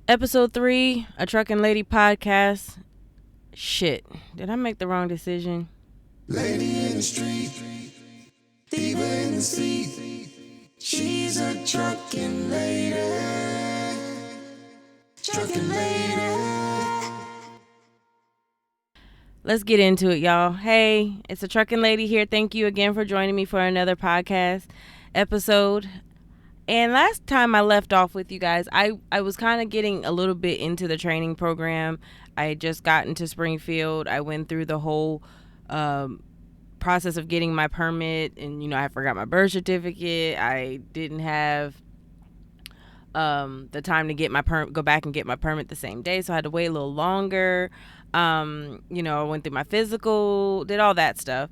Episode 3, A Truckin Lady podcast. Shit, did I make the wrong decision? Lady in the street, diva in the seat. She's a truckin' lady, truckin' lady. Let's get into it, y'all. Hey, it's A Truckin Lady here. Thank you again for joining me for another podcast episode. And last time I left off with you guys, I was kind of getting a little bit into the training program. I had just gotten to Springfield. I went through the whole process of getting my permit, and I forgot my birth certificate. I didn't have the time to get my go back and get my permit the same day, so I had to wait a little longer. I went through my physical, did all that stuff.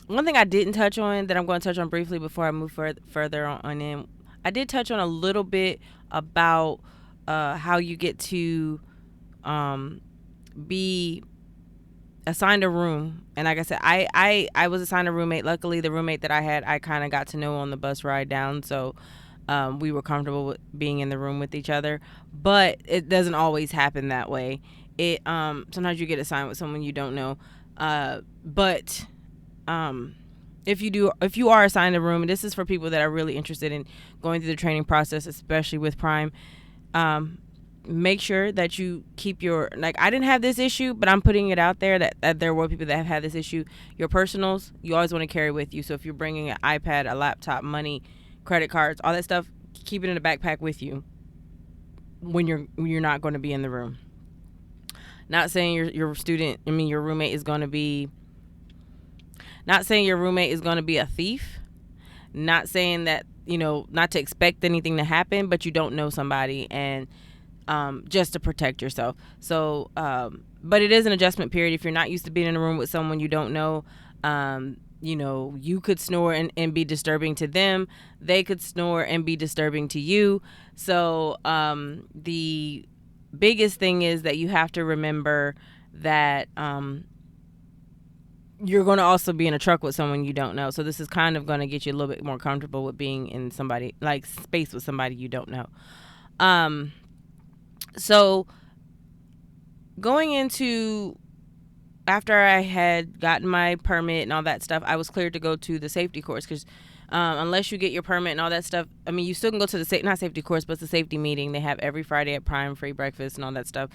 One thing I didn't touch on that I'm going to touch on briefly before I move further on in, I did touch on a little bit about how you get to be assigned a room. And like I said, I was assigned a roommate. Luckily, the roommate that I had, I kind of got to know on the bus ride down, so we were comfortable with being in the room with each other. But it doesn't always happen that way. It sometimes you get assigned with someone you don't know. But if you are assigned a room, and this is for people that are really interested in going through the training process, especially with Prime, make sure that you keep your, I didn't have this issue, but I'm putting it out there that there were people that have had this issue. Your personals, you always want to carry with you. So if you're bringing an iPad, a laptop, money, credit cards, all that stuff, keep it in a backpack with you when you're not going to be in the room. Not saying your roommate is going to be, not saying your roommate is going to be a thief. Not saying that, not to expect anything to happen, but you don't know somebody, and just to protect yourself. So, but it is an adjustment period. If you're not used to being in a room with someone you don't know, you could snore and be disturbing to them. They could snore and be disturbing to you. So, the biggest thing is that you have to remember that, you're going to also be in a truck with someone you don't know. So this is kind of going to get you a little bit more comfortable with being in somebody, like, space with somebody you don't know. So going into, after I had gotten my permit and all that stuff, I was cleared to go to the safety course, because unless you get your permit and all that stuff, you still can go to the not safety course, but the safety meeting they have every Friday at Prime, free breakfast and all that stuff.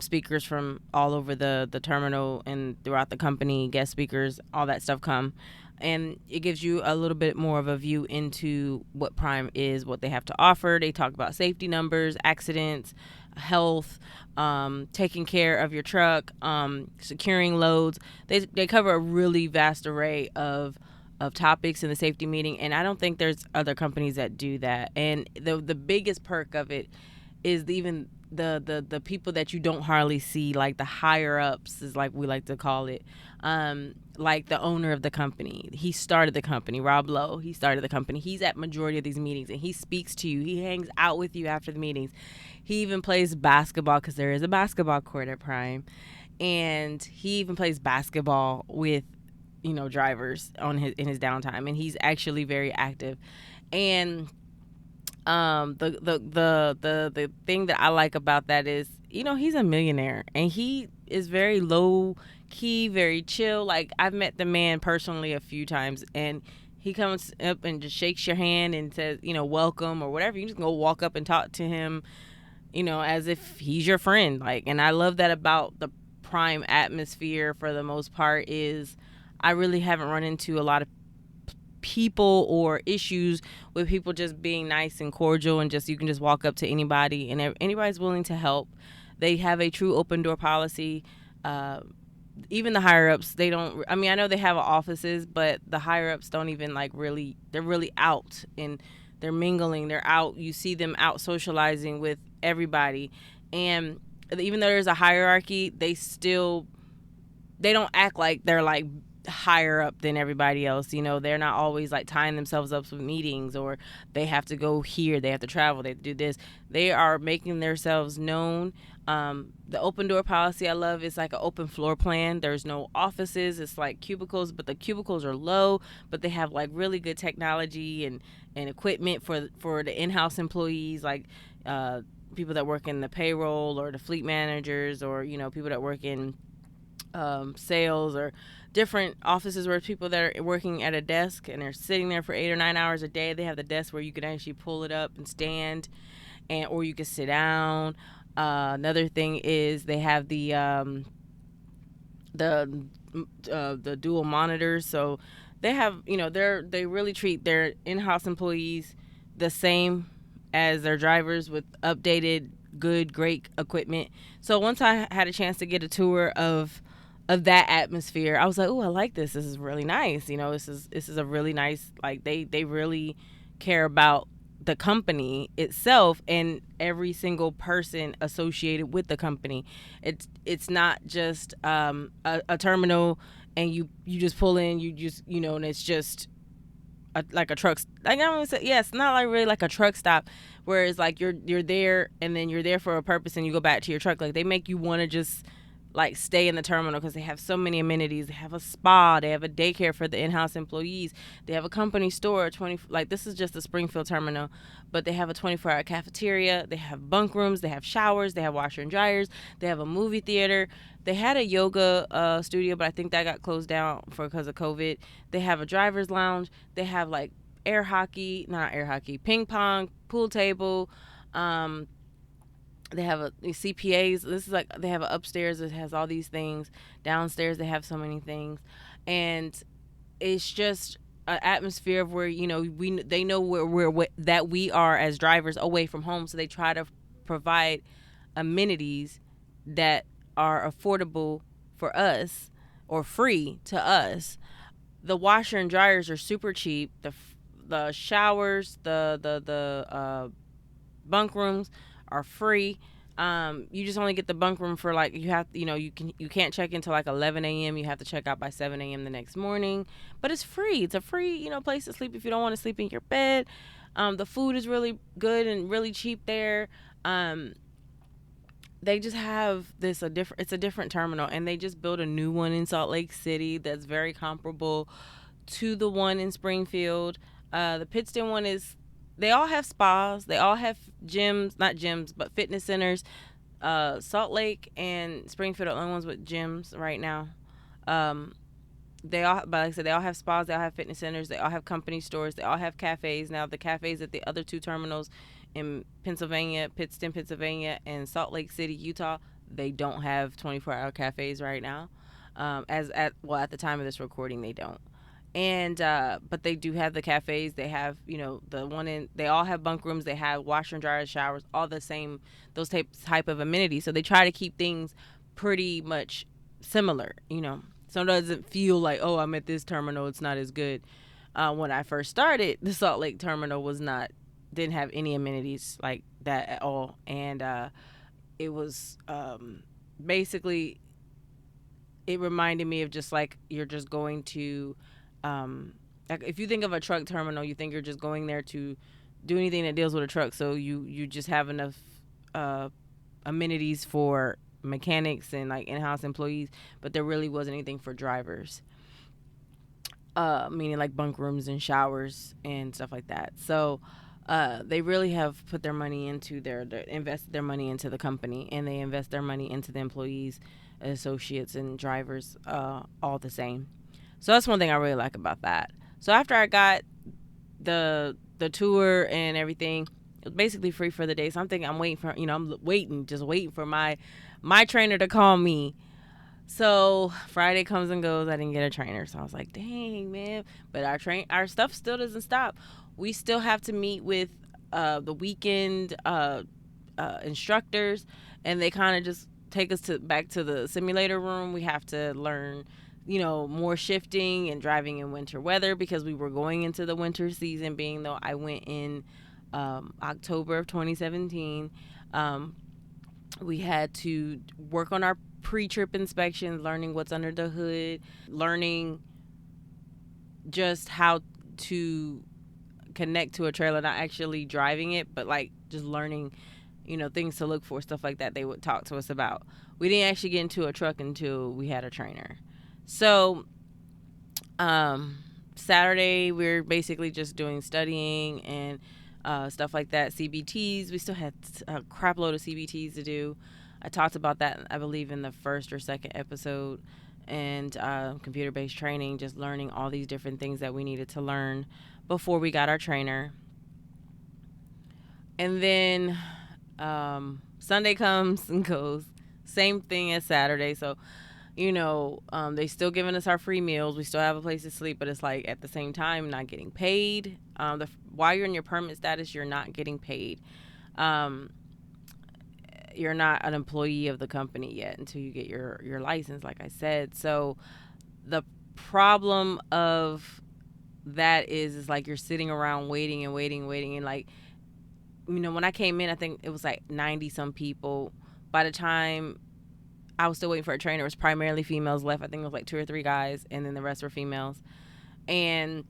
Speakers from all over the terminal and throughout the company, guest speakers, all that stuff come. And it gives you a little bit more of a view into what Prime is, what they have to offer. They talk about safety numbers, accidents, health, taking care of your truck, securing loads. They cover a really vast array of topics in the safety meeting, and I don't think there's other companies that do that. And the biggest perk of it is even the people that you don't hardly see, like the higher ups, is like we like to call it, like the owner of the company. He started the company, Rob Lowe. He started the company. He's at majority of these meetings, and he speaks to you. He hangs out with you after the meetings. He even plays basketball, because there is a basketball court at Prime, and he even plays basketball with drivers in his downtime, and he's actually very active. And the thing that I like about that is, he's a millionaire, and he is very low key, very chill. Like, I've met the man personally a few times, and he comes up and just shakes your hand and says, welcome or whatever. You just go walk up and talk to him, as if he's your friend. Like, and I love that about the Prime atmosphere for the most part. Is I really haven't run into a lot of people or issues with people just being nice and cordial, and just you can just walk up to anybody and anybody's willing to help. They have a true open door policy. Even the higher ups, they don't, I know they have offices, but the higher ups don't even they're really out, and they're mingling, they're out, you see them out socializing with everybody. And even though there's a hierarchy, they don't act like they're like higher up than everybody else. You know, they're not always like tying themselves up with meetings, or they have to go here, they have to travel, they have to do this. They are making themselves known. The open door policy I love is like an open floor plan. There's no offices. It's like cubicles, but the cubicles are low, but they have like really good technology and equipment for the in-house employees, like people that work in the payroll or the fleet managers, or you know, people that work in sales, or different offices where people that are working at a desk and they're sitting there for 8 or 9 hours a day. They have the desk where you can actually pull it up and stand, and or you can sit down. Another thing is they have the the dual monitors, so they have, you know, they really treat their in-house employees the same as their drivers, with updated good great equipment. So once I had a chance to get a tour of that atmosphere, I was like, oh, I like this. This is really nice. You know, this is a really nice, like they really care about the company itself and every single person associated with the company. It's not just a terminal, and you just pull in, you just, you know, and it's just like a truck. Like I don't say, yeah, it's not like really like a truck stop, where it's like you're there and then you're there for a purpose and you go back to your truck. Like they make you want to just like stay in the terminal because they have so many amenities. They have a spa, they have a daycare for the in-house employees, they have a company store, 20, like this is just the Springfield terminal, but they have a 24-hour cafeteria, they have bunk rooms, they have showers, they have washer and dryers, they have a movie theater. They had a yoga studio, but I think that got closed down because of COVID. They have a driver's lounge. They have like air hockey, not air hockey, ping pong, pool table. Um, they have CPAs. This is like they have an upstairs that has all these things. Downstairs they have so many things, and it's just an atmosphere of where, you know, they know that we are as drivers away from home, so they try to provide amenities that are affordable for us or free to us. The washer and dryers are super cheap. The showers, the bunk rooms are free. You just only get the bunk room for like, you have, you know, you can't check until like 11 a.m. You have to check out by 7 a.m. the next morning, but it's free. It's a free, you know, place to sleep if you don't want to sleep in your bed. The food is really good and really cheap there. Um, they just have this a different, it's a different terminal, and they just built a new one in Salt Lake City that's very comparable to the one in Springfield. The Pittston one is, they all have spas, they all have gyms, not gyms but fitness centers. Salt Lake and Springfield are the only ones with gyms right now. um, they all, but like I said, they all have spas, they all have fitness centers, they all have company stores, they all have cafes. Now the cafes at the other two terminals in Pennsylvania, Pittston, Pennsylvania, and Salt Lake City, Utah, they don't have 24-hour cafes right now. As at, well, at the time of this recording, they don't. And but they do have the cafes. They have, you know, the one in, they all have bunk rooms, they have washer and dryer, showers, all the same, those type of amenities. So they try to keep things pretty much similar, you know. So it doesn't feel like, oh, I'm at this terminal, it's not as good. When I first started, the Salt Lake terminal was not, didn't have any amenities like that at all. And it was basically, it reminded me of just like you're just going to, like if you think of a truck terminal, you think you're just going there to do anything that deals with a truck. So you just have enough amenities for mechanics and like in-house employees, but there really wasn't anything for drivers. Meaning like bunk rooms and showers and stuff like that. So they really have put their money into invested their money into the company, and they invest their money into the employees, associates, and drivers, all the same. So that's one thing I really like about that. So after I got the tour and everything, it was basically free for the day. So I'm thinking, I'm waiting for, you know, just waiting for my trainer to call me. So Friday comes and goes. I didn't get a trainer, so I was like, "Dang, man!" But our stuff still doesn't stop. We still have to meet with the weekend instructors, and they kind of just take us to back to the simulator room. We have to learn, you know, more shifting and driving in winter weather, because we were going into the winter season. Being though I went in October of 2017. We had to work on our pre-trip inspections, learning what's under the hood, learning just how to connect to a trailer, not actually driving it, but like just learning, things to look for, stuff like that. They would talk to us about. We didn't actually get into a truck until we had a trainer. So, um, Saturday we are basically just doing studying and stuff like that. CBTs. We still had a crap load of CBTs to do. I talked about that, I believe, in the first or second episode. And computer based training, just learning all these different things that we needed to learn before we got our trainer. And then Sunday comes and goes. Same thing as Saturday. So, they still giving us our free meals. We still have a place to sleep, but it's like at the same time, not getting paid. While you're in your permit status, you're not getting paid. Um, you're not an employee of the company yet until you get your license, like I said. So the problem of that is like you're sitting around waiting and waiting and waiting, and like, when I came in, I think it was like 90 some people. By the time I was still waiting for a trainer, it was primarily females left. I think it was like 2 or 3 guys, and then the rest were females. And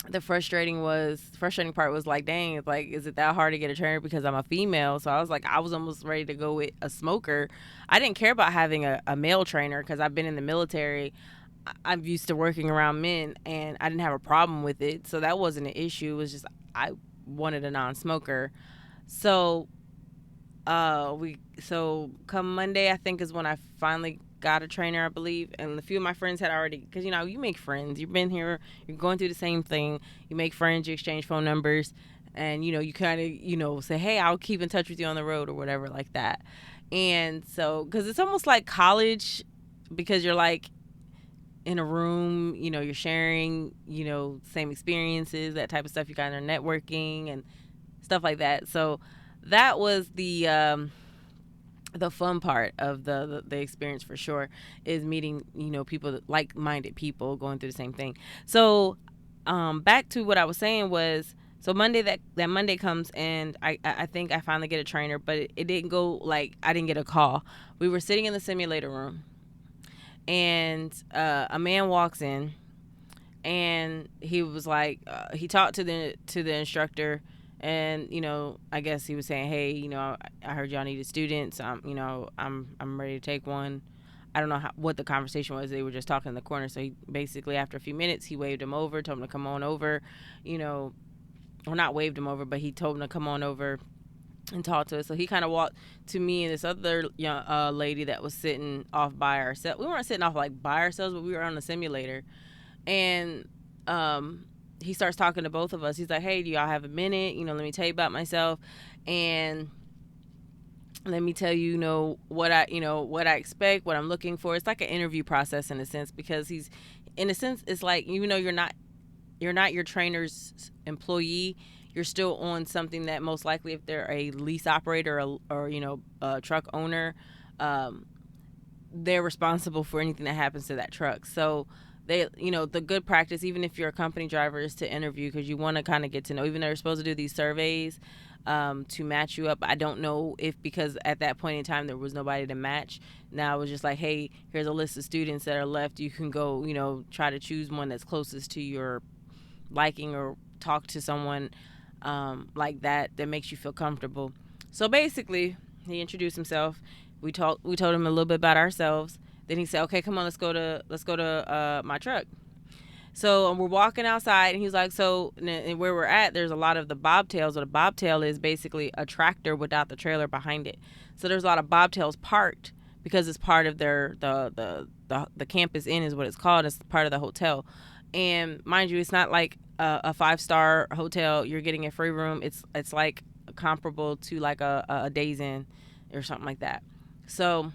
the frustrating part was like, dang, it's like, is it that hard to get a trainer because I'm a female? So I was like, I was almost ready to go with a smoker. I didn't care about having a male trainer because I've been in the military. I'm used to working around men, and I didn't have a problem with it. So that wasn't an issue. It was just I wanted a non-smoker. So so come Monday, I think, is when I finally got a trainer, I believe. And a few of my friends had already, because you make friends. You've been here, you're going through the same thing. You make friends, you exchange phone numbers, and you kind of say, hey, I'll keep in touch with you on the road or whatever like that. And so, because it's almost like college, because you're like in a room, you're sharing, same experiences, that type of stuff. You guys are networking and stuff like that. So that was the fun part of the experience, for sure, is meeting people, like-minded people going through the same thing. So back to what I was saying was, so Monday, that Monday comes, and I think I finally get a trainer, but it didn't go, like, I didn't get a call. We were sitting in the simulator room, and a man walks in, and he was like, he talked to the instructor, and I guess he was saying, hey, I heard y'all needed students. I'm ready to take one. I don't know what the conversation was. They were just talking in the corner. So he basically, after a few minutes, he waved him over, told him to come on over. Well, not waved him over, but he told him to come on over and talk to us. So he kind of walked to me and this other young lady that was sitting off by ourselves. We weren't sitting off like by ourselves, but we were on the simulator. And he starts talking to both of us. He's like, hey, do y'all have a minute? Let me tell you about myself. And let me tell you, what I expect, what I'm looking for. It's like an interview process in a sense, because it's like, you're not your trainer's employee. You're still on something that most likely, if they're a lease operator or a truck owner, they're responsible for anything that happens to that truck. So the good practice, even if you're a company driver, is to interview, because you want to kind of get to know, even though they're supposed to do these surveys to match you up. I don't know if, because at that point in time there was nobody to match. Now it was just like, hey, here's a list of students that are left. You can go, try to choose one that's closest to your liking, or talk to someone like that makes you feel comfortable. So basically, he introduced himself. We told him a little bit about ourselves. Then he said, okay, come on, let's go to my truck. So we're walking outside, and he's like, so, and where we're at, there's a lot of the bobtails. What a bobtail is basically a tractor without the trailer behind it. So there's a lot of bobtails parked, because it's part of their the campus inn is what it's called. It's part of the hotel. And mind you, it's not like a 5-star hotel. You're getting a free room. It's like comparable to like a Days Inn or something like that. So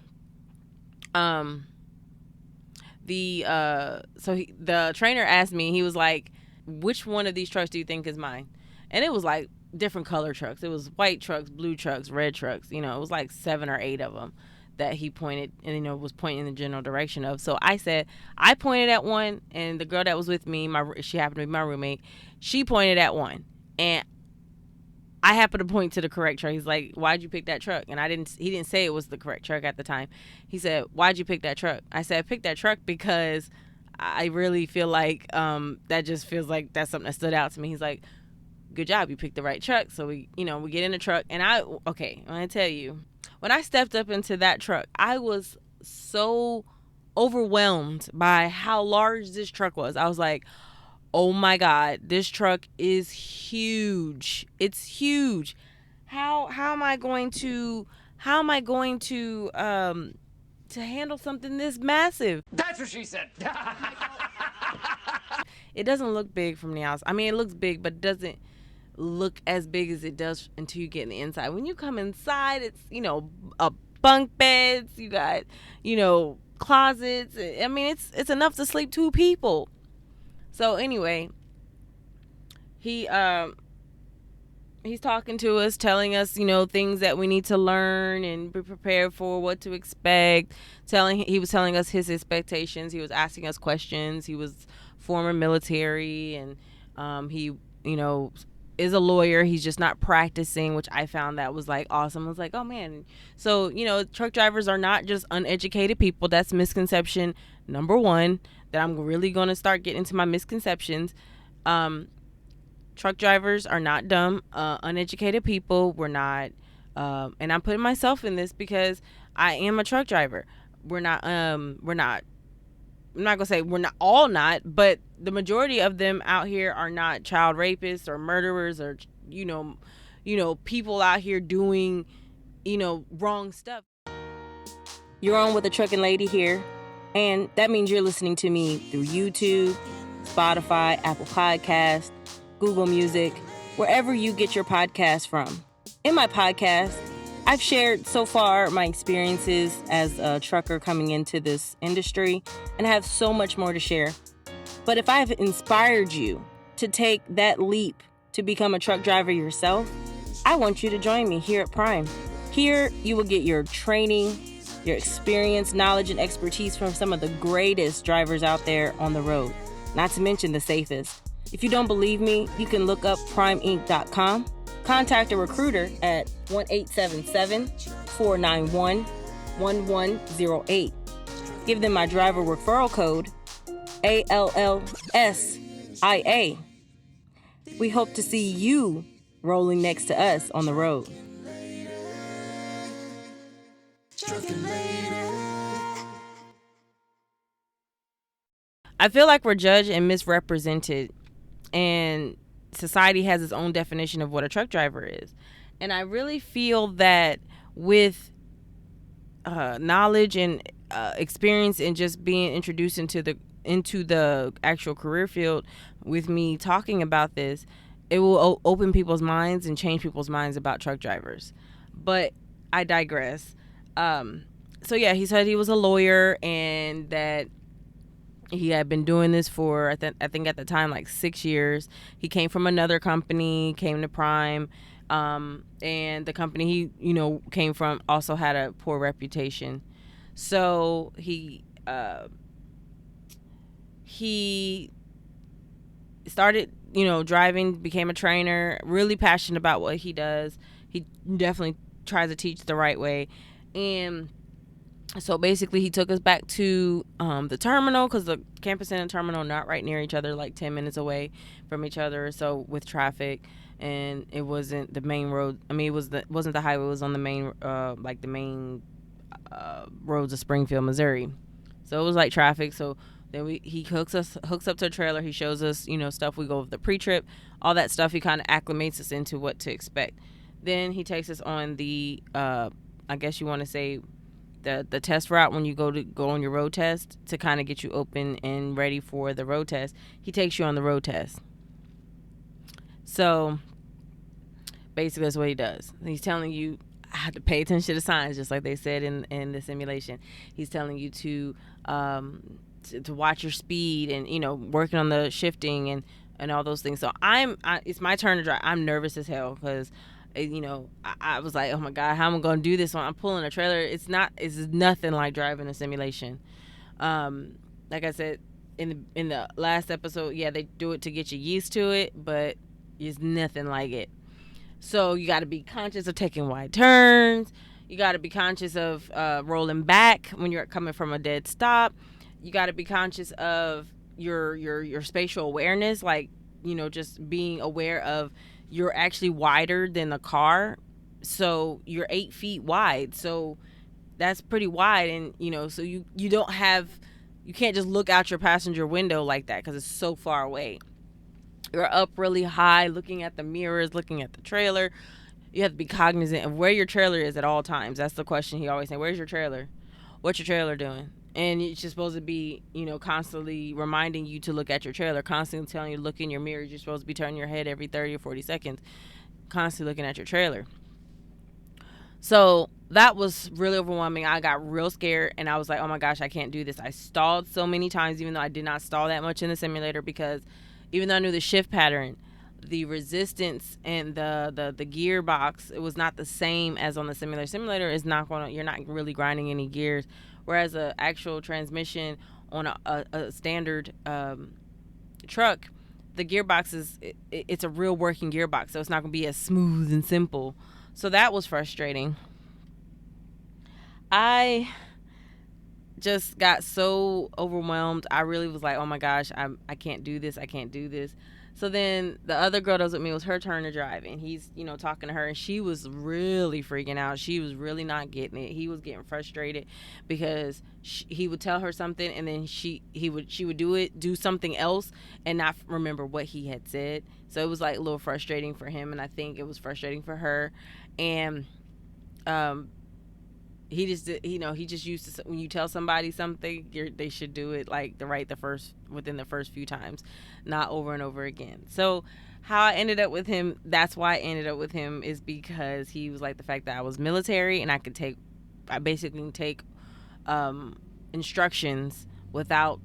the trainer asked me, he was like, which one of these trucks do you think is mine? And it was like different color trucks. It was white trucks, blue trucks, red trucks. It was like 7 or 8 of them that he pointed, and was pointing in the general direction of. So I said, I pointed at one, and the girl that was with me, she happened to be my roommate, she pointed at one, and I happened to point to the correct truck. He's like, why'd you pick that truck? And he didn't say it was the correct truck at the time. He said, why'd you pick that truck? I said, I picked that truck because I really feel like that just feels like that's something that stood out to me. He's like, good job, you picked the right truck. So we get in the truck, and I'm gonna tell you, when I stepped up into that truck, I was so overwhelmed by how large this truck was. I was like, oh my god, this truck is huge. It's huge. How am I going to to handle something this massive? That's what she said. It doesn't look big from the outside. I mean, it looks big, but it doesn't look as big as it does until you get in the inside. When you come inside, it's, a bunk beds, you got, closets. I mean, it's enough to sleep two people. So anyway, he he's talking to us, telling us, things that we need to learn and be prepared for, what to expect. He was telling us his expectations. He was asking us questions. He was former military, and he, is a lawyer. He's just not practicing, which I found that was like awesome. I was like, oh man. So, truck drivers are not just uneducated people. That's misconception number one, that I'm really going to start getting into my misconceptions. Truck drivers are not dumb. Uneducated people, we're not, and I'm putting myself in this because I am a truck driver. We're not, I'm not gonna say we're not all not, but the majority of them out here are not child rapists or murderers or people out here doing wrong stuff. You're on with a trucking lady here, and that means you're listening to me through YouTube, Spotify, Apple Podcasts, Google Music, wherever you get your podcast from. In my podcast, I've shared so far my experiences as a trucker coming into this industry, and I have so much more to share. But if I've inspired you to take that leap to become a truck driver yourself, I want you to join me here at Prime. Here, you will get your training, your experience, knowledge, and expertise from some of the greatest drivers out there on the road, not to mention the safest. If you don't believe me, you can look up primeinc.com. Contact a recruiter at 1-877-491-1108. Give them my driver referral code, ALLSIA. We hope to see you rolling next to us on the road. I feel like we're judged and misrepresented, and society has its own definition of what a truck driver is. And I really feel that with knowledge and experience and just being introduced into the actual career field, with me talking about this, it will open people's minds and change people's minds about truck drivers. But I digress. So yeah, he said he was a lawyer and that he had been doing this for I think at the time like 6 years. He came from another company, came to Prime, and the company he came from also had a poor reputation. So he started driving, became a trainer, really passionate about what he does. He definitely tries to teach the right way. And so basically he took us back to the terminal, because the campus and the terminal are not right near each other, like 10 minutes away from each other. So with traffic, and it wasn't the main road. I mean, wasn't the highway. It was on the main roads of Springfield, Missouri. So it was like traffic. So then he hooks up to a trailer. He shows us stuff. We go over the pre-trip, all that stuff. He kind of acclimates us into what to expect. Then he takes us on the I guess you want to say the test route when you go on your road test, to kind of get you open and ready for the road test. He takes you on the road test. So basically that's what he does. He's telling you how to pay attention to the signs, just like they said in the simulation. He's telling you to watch your speed and working on the shifting and all those things. So it's my turn to drive. I'm nervous as hell because I was like, oh my god, how am I gonna do this when I'm pulling a trailer? It's nothing like driving a simulation. Like I said in the last episode, yeah, they do it to get you used to it, but it's nothing like it. So you got to be conscious of taking wide turns. You got to be conscious of rolling back when you're coming from a dead stop. you got to be conscious of your spatial awareness, like, just being aware of you're actually wider than the car. So you're 8 feet wide. So that's pretty wide. And, so you don't have, you can't just look out your passenger window like that because it's so far away. You're up really high, looking at the mirrors, looking at the trailer. You have to be cognizant of where your trailer is at all times. That's the question he always said. Where's your trailer? What's your trailer doing? And it's just supposed to be, constantly reminding you to look at your trailer, constantly telling you to look in your mirrors. You're supposed to be turning your head every 30 or 40 seconds, constantly looking at your trailer. So that was really overwhelming. I got real scared and I was like, oh my gosh, I can't do this. I stalled so many times, even though I did not stall that much in the simulator, because even though I knew the shift pattern, the resistance and the gearbox, it was not the same as on the simulator. Simulator is not going to, you're not really grinding any gears. Whereas a actual transmission on a standard truck, the gearbox is, it's a real working gearbox. So it's not going to be as smooth and simple. So that was frustrating. I just got so overwhelmed. I really was like, oh my gosh, I can't do this. I can't do this. So then the other girl that was with me, was her turn to drive, and he's, talking to her, and she was really freaking out. She was really not getting it. He was getting frustrated because he would tell her something, and then she would do something else, and not remember what he had said. So it was like a little frustrating for him, and I think it was frustrating for her. And um, he just he just used to, when you tell somebody something, they should do it like the first, within the first few times, not over and over again. So how I ended up with him, that's why I ended up with him, is because he was like the fact that I was military and I basically can take instructions without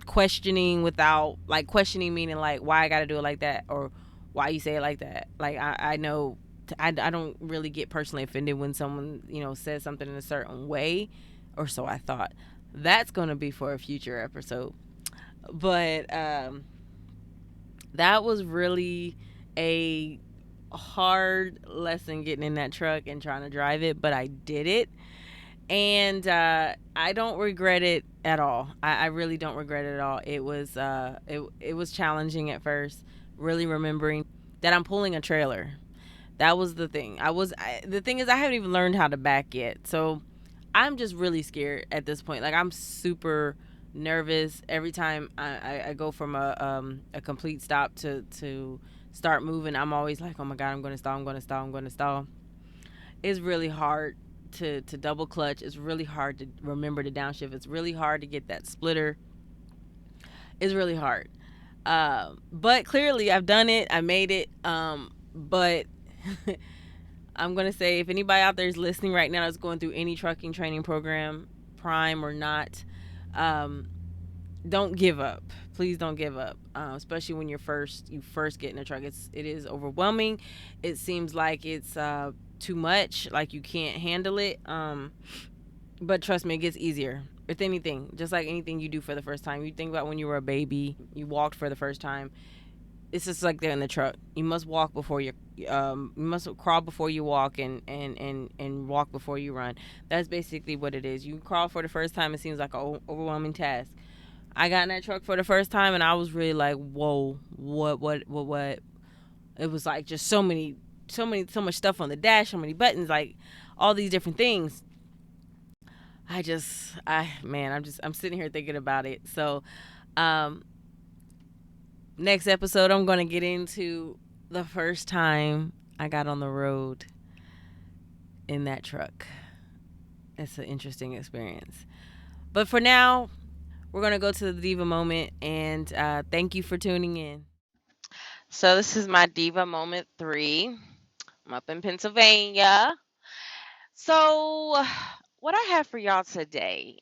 questioning, without like questioning, meaning like why I got to do it like that, or why you say it like that. Like I know, I don't really get personally offended when someone, says something in a certain way, or so I thought. That's going to be for a future episode. But that was really a hard lesson, getting in that truck and trying to drive it, but I did it. And I don't regret it at all. I really don't regret it at all. It was challenging at first, really remembering that I'm pulling a trailer. That was the thing. The thing is, I haven't even learned how to back yet. So I'm just really scared at this point. Like, I'm super nervous every time I go from a complete stop to start moving. I'm always like, oh my God, I'm going to stall. I'm going to stall. I'm going to stall. It's really hard to double clutch. It's really hard to remember to downshift. It's really hard to get that splitter. It's really hard. But clearly I've done it. I made it. But I'm gonna say, if anybody out there is listening right now that's going through any trucking training program, prime or not, um, don't give up. Please don't give up. Especially when you first get in a truck. It is overwhelming. It seems like it's too much. Like you can't handle it. But trust me, it gets easier. With anything, just like anything you do for the first time. You think about when you were a baby, you walked for the first time. It's just like they're in the truck. You must walk before you must crawl before you walk, and walk before you run. That's basically what it is. You crawl for the first time, it seems like an overwhelming task. I got in that truck for the first time, and I was really like, whoa, what? It was like just so much stuff on the dash, so many buttons, like all these different things. I'm sitting here thinking about it. So, um, next episode, I'm going to get into the first time I got on the road in that truck. It's an interesting experience. But for now, we're going to go to the Diva moment, and thank you for tuning in. So, this is my Diva moment 3. I'm up in Pennsylvania. So, what I have for y'all today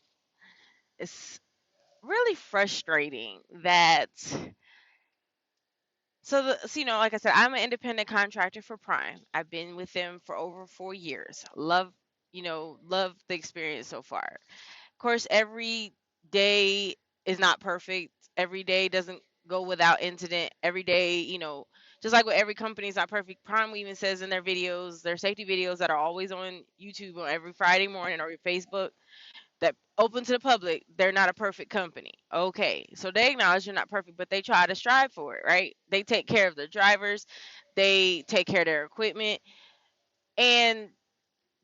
is really frustrating that like I said, I'm an independent contractor for Prime. I've been with them for over 4 years. Love the experience so far. Of course, every day is not perfect. Every day doesn't go without incident. Every day, just like with every company is not perfect. Prime even says in their videos, their safety videos that are always on YouTube on every Friday morning, or Facebook, that open to the public, they're not a perfect company. Okay, so they acknowledge you're not perfect, but they try to strive for it, right? They take care of the drivers, they take care of their equipment, and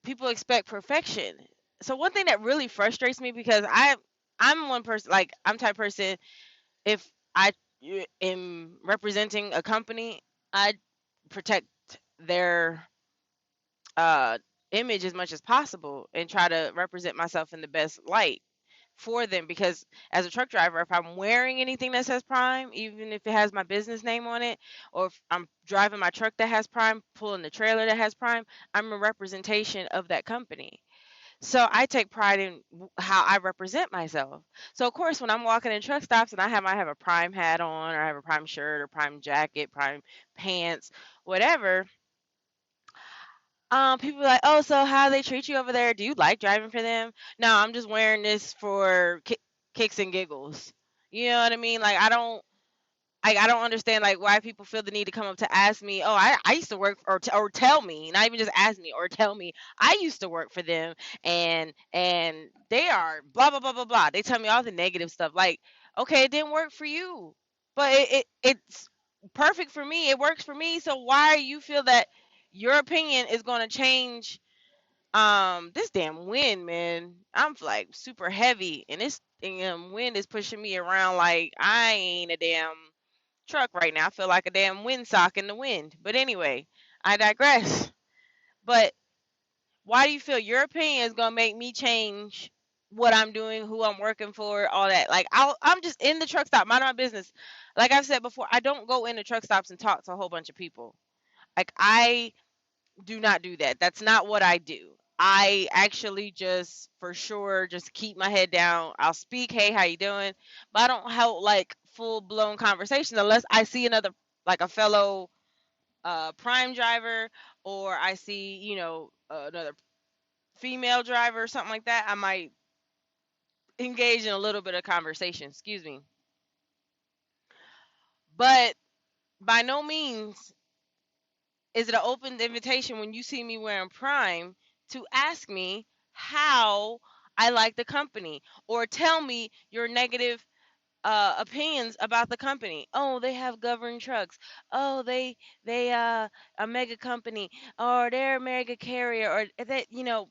people expect perfection. So one thing that really frustrates me, because I'm one person, like I'm type person, if I am representing a company, I protect their uh image as much as possible and try to represent myself in the best light for them, because as a truck driver, if I'm wearing anything that says Prime, even if it has my business name on it, or if I'm driving my truck that has Prime, pulling the trailer that has Prime, I'm a representation of that company. So I take pride in how I represent myself. So of course, when I'm walking in truck stops and might have a Prime hat on, or I have a Prime shirt or Prime jacket, Prime pants, whatever, people be like, "Oh, so how they treat you over there? Do you like driving for them?" No, I'm just wearing this for kicks and giggles. You know what I mean? Like I don't understand like why people feel the need to come up to ask me. Oh, I used to work or tell me, not even just ask me or tell me I used to work for them, and they are blah blah blah blah blah. They tell me all the negative stuff. Like, okay, it didn't work for you, but it's perfect for me. It works for me. So why you feel that your opinion is going to change? This damn wind, man. I'm like super heavy, and this damn wind is pushing me around like I ain't a damn truck right now. I feel like a damn windsock in the wind. But anyway, I digress. But why do you feel your opinion is gonna make me change what I'm doing, who I'm working for, all that? Like I'm just in the truck stop, mind my business. Like I've said before, I don't go into truck stops and talk to a whole bunch of people. Like I do not do that. That's not what I do. I actually just for sure just keep my head down. I'll speak, hey, how you doing? But I don't have like full blown conversations unless I see another, like a fellow prime driver, or I see, another female driver or something like that. I might engage in a little bit of conversation, excuse me. But by no means is it an open invitation when you see me wearing Prime to ask me how I like the company, or tell me your negative opinions about the company. Oh, they have governed trucks. Oh, they a mega company, or they're a mega carrier, or that,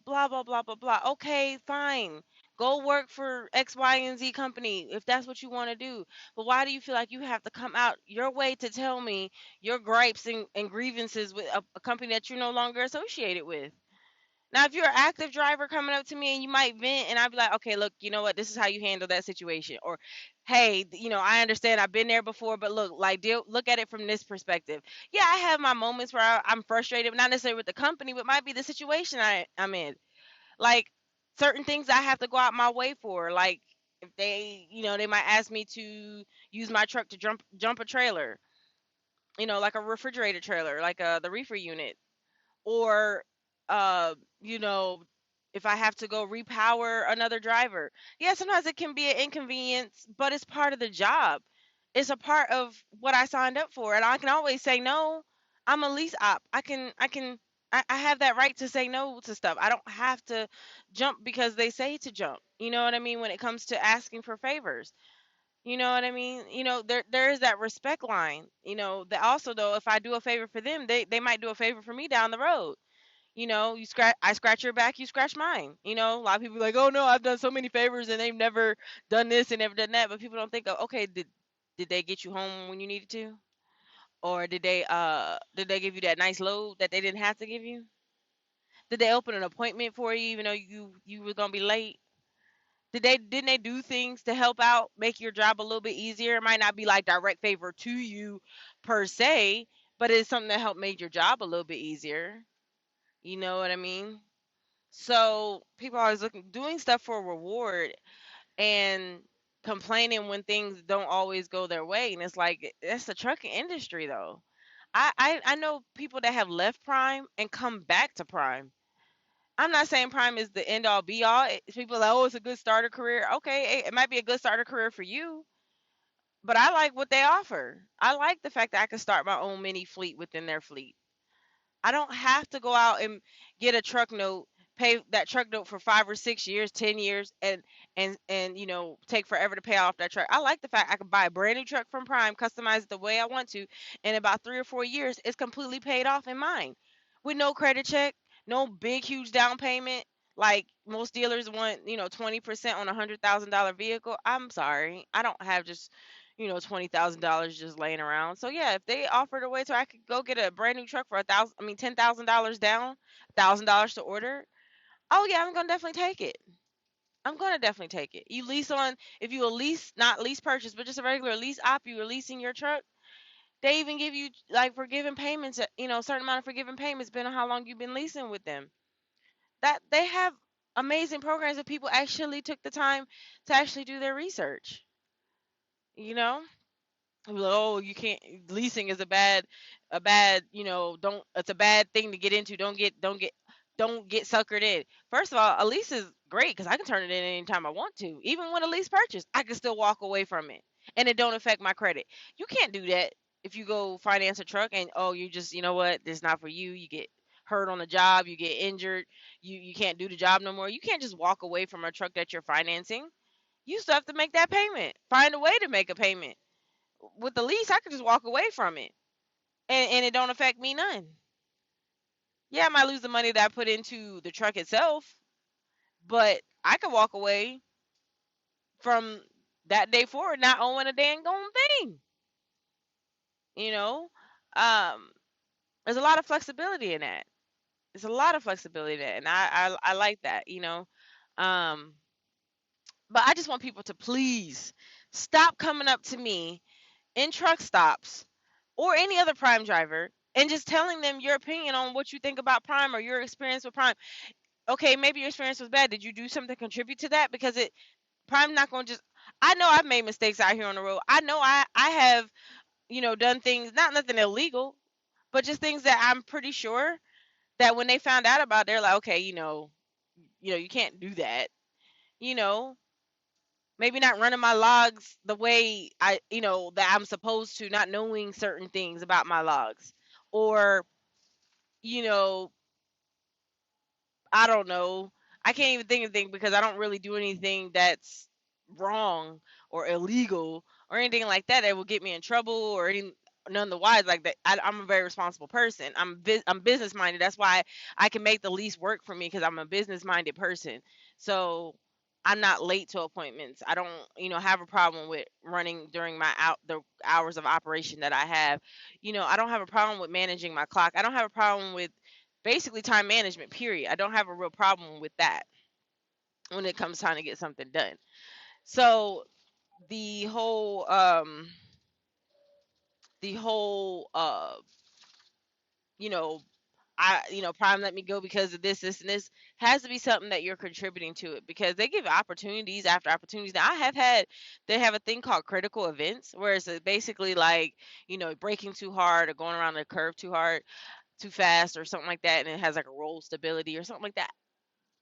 blah blah blah blah blah. Okay, fine. Go work for X, Y, and Z company if that's what you want to do. But why do you feel like you have to come out your way to tell me your gripes and grievances with a company that you're no longer associated with? Now, if you're an active driver coming up to me and you might vent, and I'd be like, okay, look, you know what? This is how you handle that situation. Or, hey, I understand I've been there before, but look, like, look at it from this perspective. Yeah, I have my moments where I'm frustrated, not necessarily with the company, but might be the situation I'm in. Like, certain things I have to go out my way for. Like, if they might ask me to use my truck to jump a trailer, like a refrigerator trailer, like the reefer unit, or uh you know if I have to go repower another driver. Yeah, sometimes it can be an inconvenience, but it's part of the job. It's a part of what I signed up for, and I can always say no. I'm a lease op. I have that right to say no to stuff. I don't have to jump because they say to jump. You know what I mean? When it comes to asking for favors, you know what I mean? There is that respect line. That also, though, if I do a favor for them, they might do a favor for me down the road. I scratch your back, you scratch mine. A lot of people are like, oh no, I've done so many favors and they've never done this and never done that. But people don't think of, okay, did they get you home when you needed to? Or did they give you that nice load that they didn't have to give you? Did they open an appointment for you even though you were gonna be late? Didn't they do things to help out, make your job a little bit easier? It might not be like direct favor to you per se, but it's something that helped make your job a little bit easier. You know what I mean? So people are always looking doing stuff for a reward and complaining when things don't always go their way. And it's like that's the trucking industry though. I know people that have left Prime and come back to Prime. I'm not saying Prime is the end all be all. People are like, oh, it's a good starter career. Okay, it might be a good starter career for you, but I like what they offer. I like the fact that I can start my own mini fleet within their fleet. I don't have to go out and get a truck note pay that truck note for 5 or 6 years, 10 years, and take forever to pay off that truck. I like the fact I can buy a brand new truck from Prime, customize it the way I want to, in about 3 or 4 years, it's completely paid off in mine, with no credit check, no big huge down payment. Like most dealers want, 20% on $100,000 vehicle. I'm sorry, I don't have just $20,000 just laying around. So yeah, if they offered a way so I could go get a brand new truck for $10,000 down, $1,000 to order. Oh yeah, I'm gonna definitely take it. I'm gonna definitely take it. You lease on, if you a lease, not lease purchase, but just a regular lease op, you are leasing your truck. They even give you like forgiven payments, a certain amount of forgiven payments, depending on how long you've been leasing with them. That they have amazing programs that people actually took the time to actually do their research. You know, oh, you can't, leasing is a bad, don't, it's a bad thing to get into. Don't get suckered in. First of all, a lease is great because I can turn it in anytime I want to. Even when a lease purchase, I can still walk away from it and it don't affect my credit. You can't do that if you go finance a truck and, oh, you just, you know what, this is not for you. You get hurt on the job, you get injured, you can't do the job no more. You can't just walk away from a truck that you're financing. You still have to make that payment. Find a way to make a payment. With the lease, I could just walk away from it, and it don't affect me none. Yeah, I might lose the money that I put into the truck itself, but I could walk away from that day forward not owing a dang gone thing. You know, um, there's a lot of flexibility in that. There's a lot of flexibility in that, and I like that. Um, but I just want people to please stop coming up to me in truck stops or any other Prime driver and just telling them your opinion on what you think about Prime or your experience with Prime. Okay, maybe your experience was bad. Did you do something to contribute to that? Because Prime not going to just. I know I've made mistakes out here on the road. I know I have done things, not nothing illegal, but just things that I'm pretty sure that when they found out about, they're like, okay, you can't do that. You know, maybe not running my logs the way that I'm supposed to, not knowing certain things about my logs, or you know I don't know. I can't even think of things because I don't really do anything that's wrong or illegal or anything like that that will get me in trouble or any none the wise like that. I'm a very responsible person. I'm business minded. That's why I can make the least work for me because I'm a business minded person. So I'm not late to appointments. I don't, have a problem with running during the hours of operation that I have. I don't have a problem with managing my clock. I don't have a problem with basically time management, period. I don't have a real problem with that when it comes time to get something done. So the whole you know Prime let me go because of this and this has to be something that you're contributing to it, because they give opportunities after opportunities. Now I have had they have a thing called critical events where it's basically like braking too hard or going around the curve too hard, too fast or something like that, and it has like a roll stability or something like that.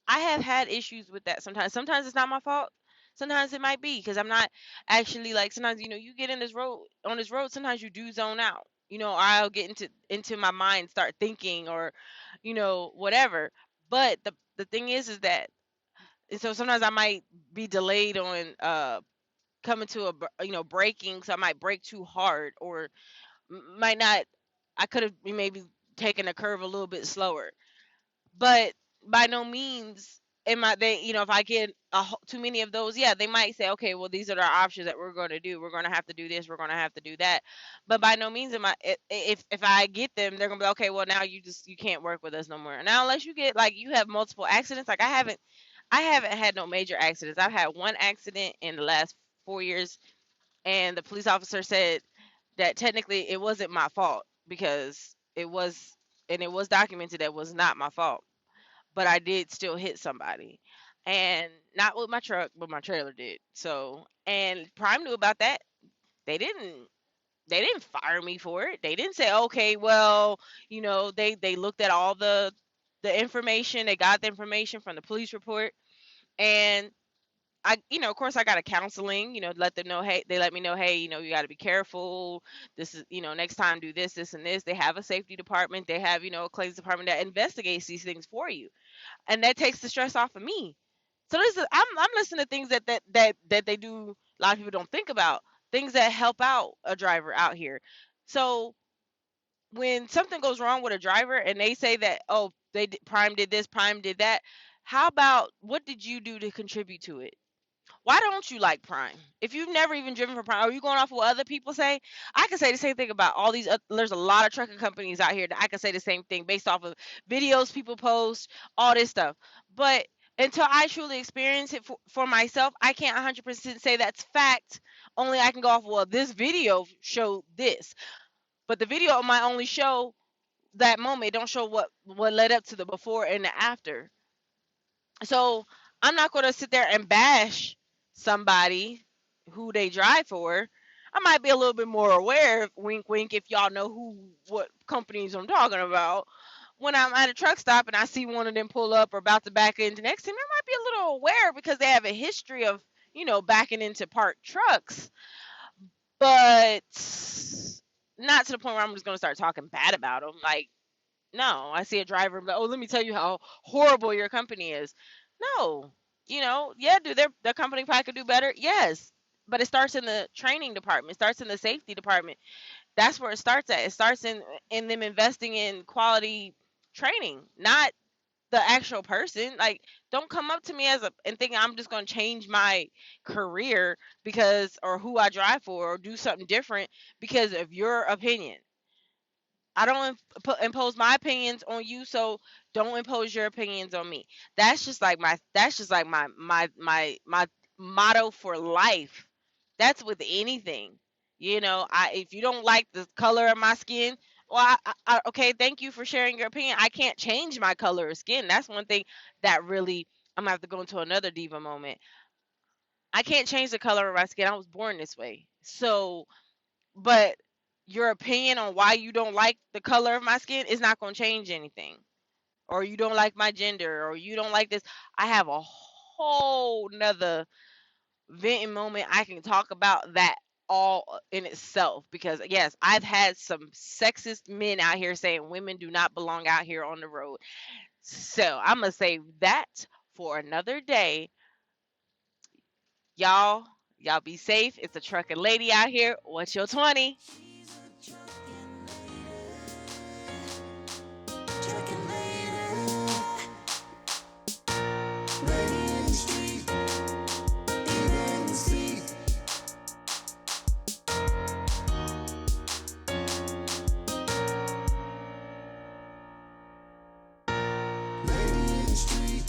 I have had issues with that sometimes. Sometimes it's not my fault. Sometimes it might be because I'm not actually, like, sometimes you get in this road on this road. Sometimes you do zone out. I'll get into my mind, start thinking, or whatever. But the thing is that, and so sometimes I might be delayed on coming to braking, so I might brake too hard, or might not. I could have maybe taken a curve a little bit slower, but by no means am I they if I get too many of those, yeah, they might say, okay, well, these are the options that we're going to do. We're going to have to do this, we're going to have to do that. But by no means am I, if I get them, they're going to be okay, well, now you can't work with us no more. Now unless you get, like, you have multiple accidents. Like, I haven't had no major accidents. I've had one accident in the last 4 years, and the police officer said that technically it wasn't my fault because it was documented that it was not my fault, but I did still hit somebody. And not with my truck, but my trailer did. So, and Prime knew about that. They didn't they didn't fire me for it. They didn't say, "Okay, well, they looked at all the information. They got the information from the police report, and of course I got a counseling, let them know, hey, they let me know, hey, you got to be careful. This is, next time do this, this, and this. They have a safety department. They have, a claims department that investigates these things for you, and that takes the stress off of me. So I'm listening to things that they do. A lot of people don't think about things that help out a driver out here. So when something goes wrong with a driver and they say that, oh, Prime did this, Prime did that, how about what did you do to contribute to it? Why don't you like Prime? If you've never even driven for Prime, are you going off of what other people say? I can say the same thing about all these. There's a lot of trucking companies out here that I can say the same thing based off of videos people post, all this stuff. But until I truly experience it for myself, I can't 100% say that's fact. Only I can go off, well, this video showed this. But the video might only show that moment. It don't show what led up to the before and the after. So I'm not going to sit there and bash somebody who they drive for. I might be a little bit more aware, wink, wink, if y'all know what companies I'm talking about. When I'm at a truck stop and I see one of them pull up or about to back into next to me, I might be a little aware because they have a history of, backing into parked trucks. But not to the point where I'm just going to start talking bad about them. Like, no, I see a driver, but oh, let me tell you how horrible your company is. No, yeah, do their company probably could do better? Yes, but it starts in the training department. It starts in the safety department. That's where it starts at. It starts in them investing in quality training, not the actual person. Like, don't come up to me and think I'm just going to change my career because or who I drive for or do something different because of your opinion. I don't impose my opinions on you, so don't impose your opinions on me. That's just like my motto for life. That's with anything. If you don't like the color of my skin, well, okay, thank you for sharing your opinion. I can't change my color of skin. That's one thing that really I'm gonna have to go into another diva moment. I can't change the color of my skin. I was born this way. So but your opinion on why you don't like the color of my skin is not going to change anything. Or you don't like my gender, or you don't like this. I have a whole nother venting moment I can talk about that all in itself. Because, yes, I've had some sexist men out here saying women do not belong out here on the road. So I'm going to save that for another day. Y'all be safe. It's a trucking lady out here. What's your 20? Truckin' lady, lady in the street, diva in the seat. Lady in the street,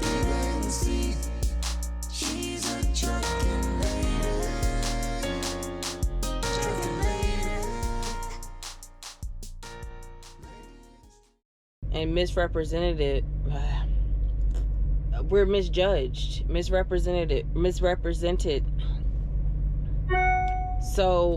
diva in the seat. She's a truckin' lady, truckin' lady. And misrepresented. We're misjudged, misrepresented. So